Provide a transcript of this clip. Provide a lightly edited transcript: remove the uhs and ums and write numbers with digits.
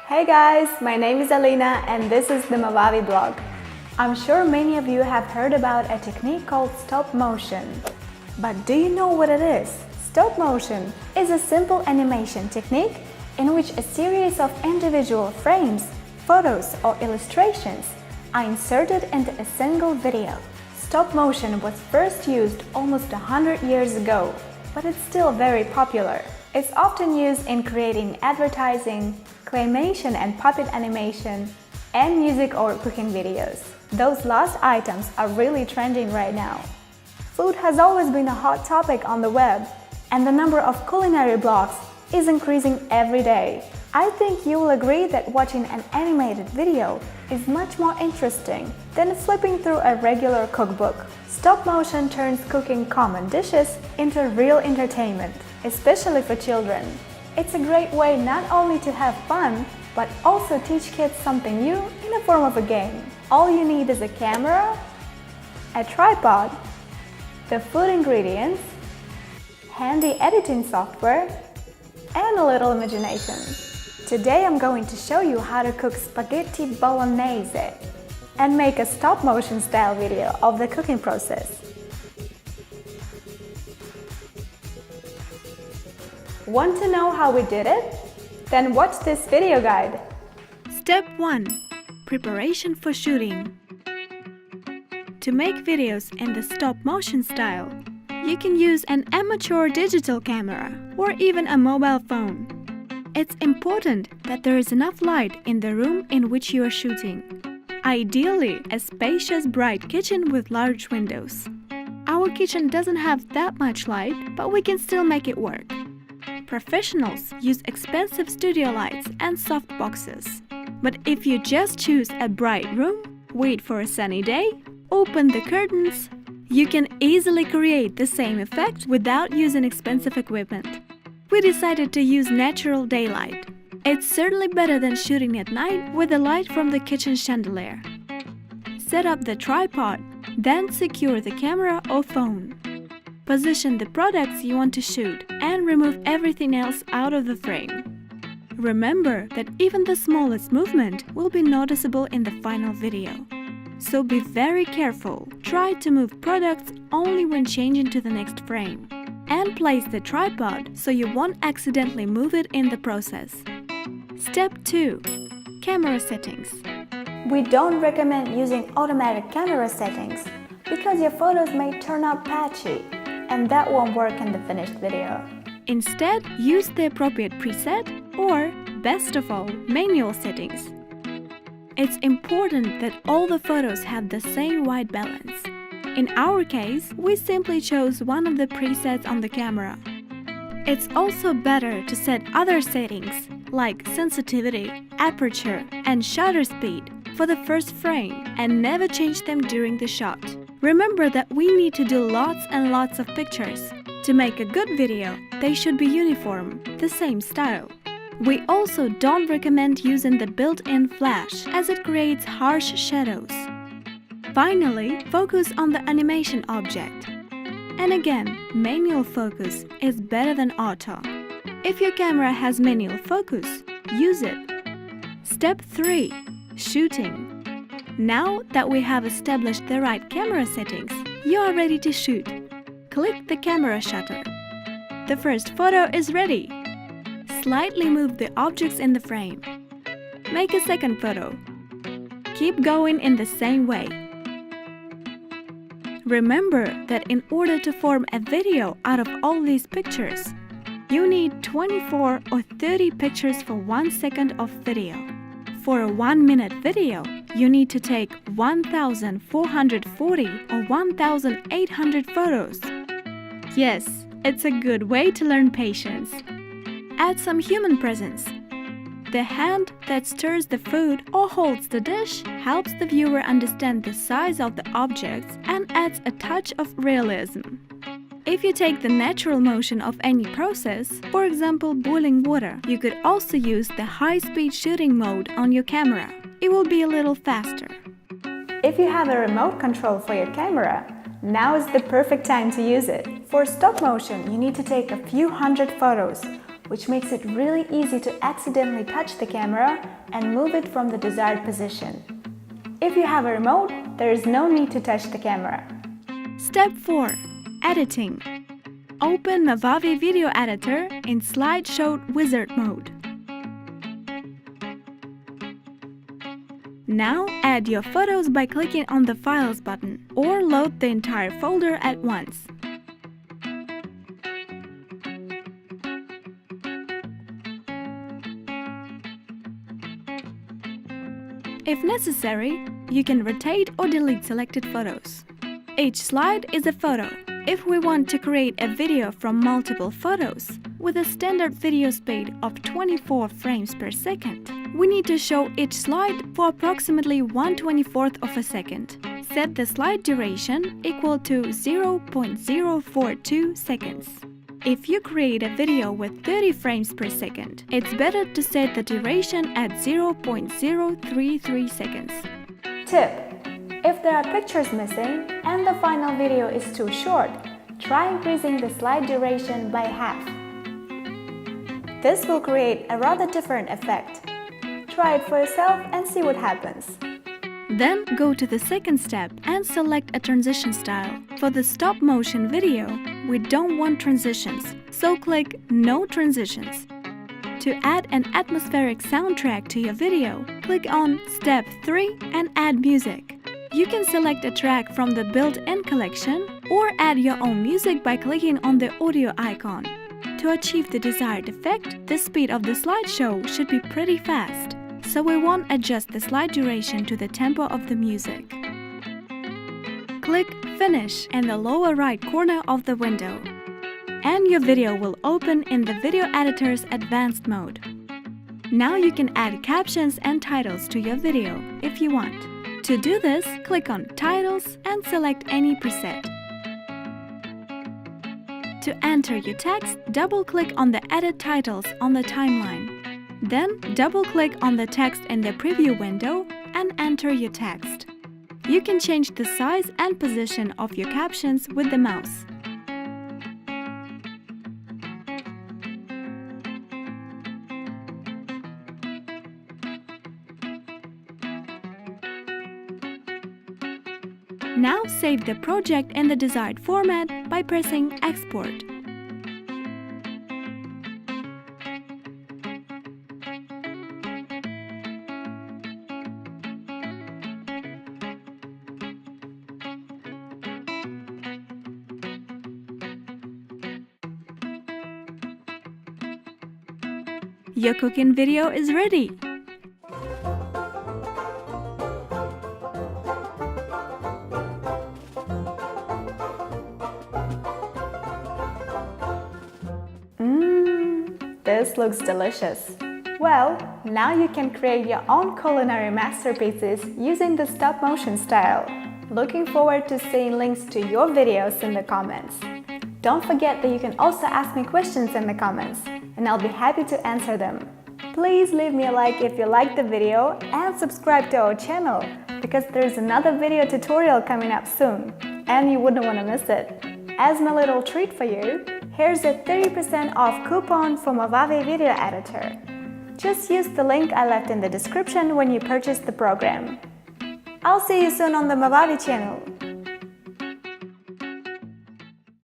Hey guys, my name is Alina and this is the Movavi blog. I'm sure many of you have heard about a technique called stop motion. But do you know what it is? Stop motion is a simple animation technique in which a series of individual frames, photos or illustrations are inserted into a single video. Stop motion was first used almost 100 years ago, but it's still very popular. It's often used in creating advertising, claymation and puppet animation, and music or cooking videos. Those last items are really trending right now. Food has always been a hot topic on the web, and the number of culinary blogs is increasing every day. I think you will agree that watching an animated video is much more interesting than flipping through a regular cookbook. Stop motion turns cooking common dishes into real entertainment, especially for children. It's a great way not only to have fun, but also teach kids something new in the form of a game. All you need is a camera, a tripod, the food ingredients, handy editing software, and a little imagination. Today I'm going to show you how to cook spaghetti bolognese and make a stop-motion style video of the cooking process. Want to know how we did it? Then watch this video guide. Step 1. Preparation for shooting. To make videos in the stop-motion style, you can use an amateur digital camera or even a mobile phone. It's important that there is enough light in the room in which you are shooting. Ideally, a spacious, bright kitchen with large windows. Our kitchen doesn't have that much light, but we can still make it work. Professionals use expensive studio lights and soft boxes. But if you just choose a bright room, wait for a sunny day, open the curtains, you can easily create the same effect without using expensive equipment. We decided to use natural daylight. It's certainly better than shooting at night with the light from the kitchen chandelier. Set up the tripod, then secure the camera or phone. Position the products you want to shoot and remove everything else out of the frame. Remember that even the smallest movement will be noticeable in the final video. So be very careful. Try to move products only when changing to the next frame. And place the tripod so you won't accidentally move it in the process. Step 2. Camera settings. We don't recommend using automatic camera settings because your photos may turn out patchy, and that won't work in the finished video. Instead, use the appropriate preset or, best of all, manual settings. It's important that all the photos have the same white balance. In our case, we simply chose one of the presets on the camera. It's also better to set other settings like sensitivity, aperture, and shutter speed for the first frame and never change them during the shot. Remember that we need to do lots and lots of pictures. To make a good video, they should be uniform, the same style. We also don't recommend using the built-in flash as it creates harsh shadows. Finally, focus on the animation object. And again, manual focus is better than auto. If your camera has manual focus, use it. Step 3. Shooting. Now that we have established the right camera settings, you are ready to shoot. Click the camera shutter. The first photo is ready. Slightly move the objects in the frame. Make a second photo. Keep going in the same way. Remember that in order to form a video out of all these pictures, you need 24 or 30 pictures for 1 second of video. For a 1-minute video, you need to take 1,440 or 1,800 photos. Yes, it's a good way to learn patience. Add some human presence. The hand that stirs the food or holds the dish helps the viewer understand the size of the objects and adds a touch of realism. If you take the natural motion of any process, for example boiling water, you could also use the high-speed shooting mode on your camera. It will be a little faster. If you have a remote control for your camera, now is the perfect time to use it. For stop motion, you need to take a few hundred photos which makes it really easy to accidentally touch the camera and move it from the desired position. If you have a remote, there is no need to touch the camera. Step 4. Editing. Open Movavi Video Editor in Slideshow Wizard mode. Now add your photos by clicking on the Files button or load the entire folder at once. If necessary, you can rotate or delete selected photos. Each slide is a photo. If we want to create a video from multiple photos with a standard video speed of 24 frames per second, we need to show each slide for approximately 1/24th of a second. Set the slide duration equal to 0.042 seconds. If you create a video with 30 frames per second, it's better to set the duration at 0.033 seconds. Tip: if there are pictures missing and the final video is too short, try increasing the slide duration by half. This will create a rather different effect. Try it for yourself and see what happens. Then go to the second step and select a transition style. For the stop motion video, we don't want transitions, so click No Transitions. To add an atmospheric soundtrack to your video, click on Step 3 and add music. You can select a track from the built-in collection or add your own music by clicking on the audio icon. To achieve the desired effect, the speed of the slideshow should be pretty fast, so we won't adjust the slide duration to the tempo of the music. Click Finish in the lower right corner of the window, and your video will open in the video editor's advanced mode. Now you can add captions and titles to your video if you want. To do this, click on Titles and select any preset. To enter your text, double-click on the Edit Titles on the timeline. Then, double-click on the text in the preview window and enter your text. You can change the size and position of your captions with the mouse. Now save the project in the desired format by pressing Export. Your cooking video is ready! This looks delicious. Well, now you can create your own culinary masterpieces using the stop motion style. Looking forward to seeing links to your videos in the comments. Don't forget that you can also ask me questions in the comments, and I'll be happy to answer them. Please leave me a like if you liked the video and subscribe to our channel because there's another video tutorial coming up soon and you wouldn't want to miss it. As my little treat for you, here's a 30% off coupon for Movavi Video Editor. Just use the link I left in the description when you purchase the program. I'll see you soon on the Movavi channel.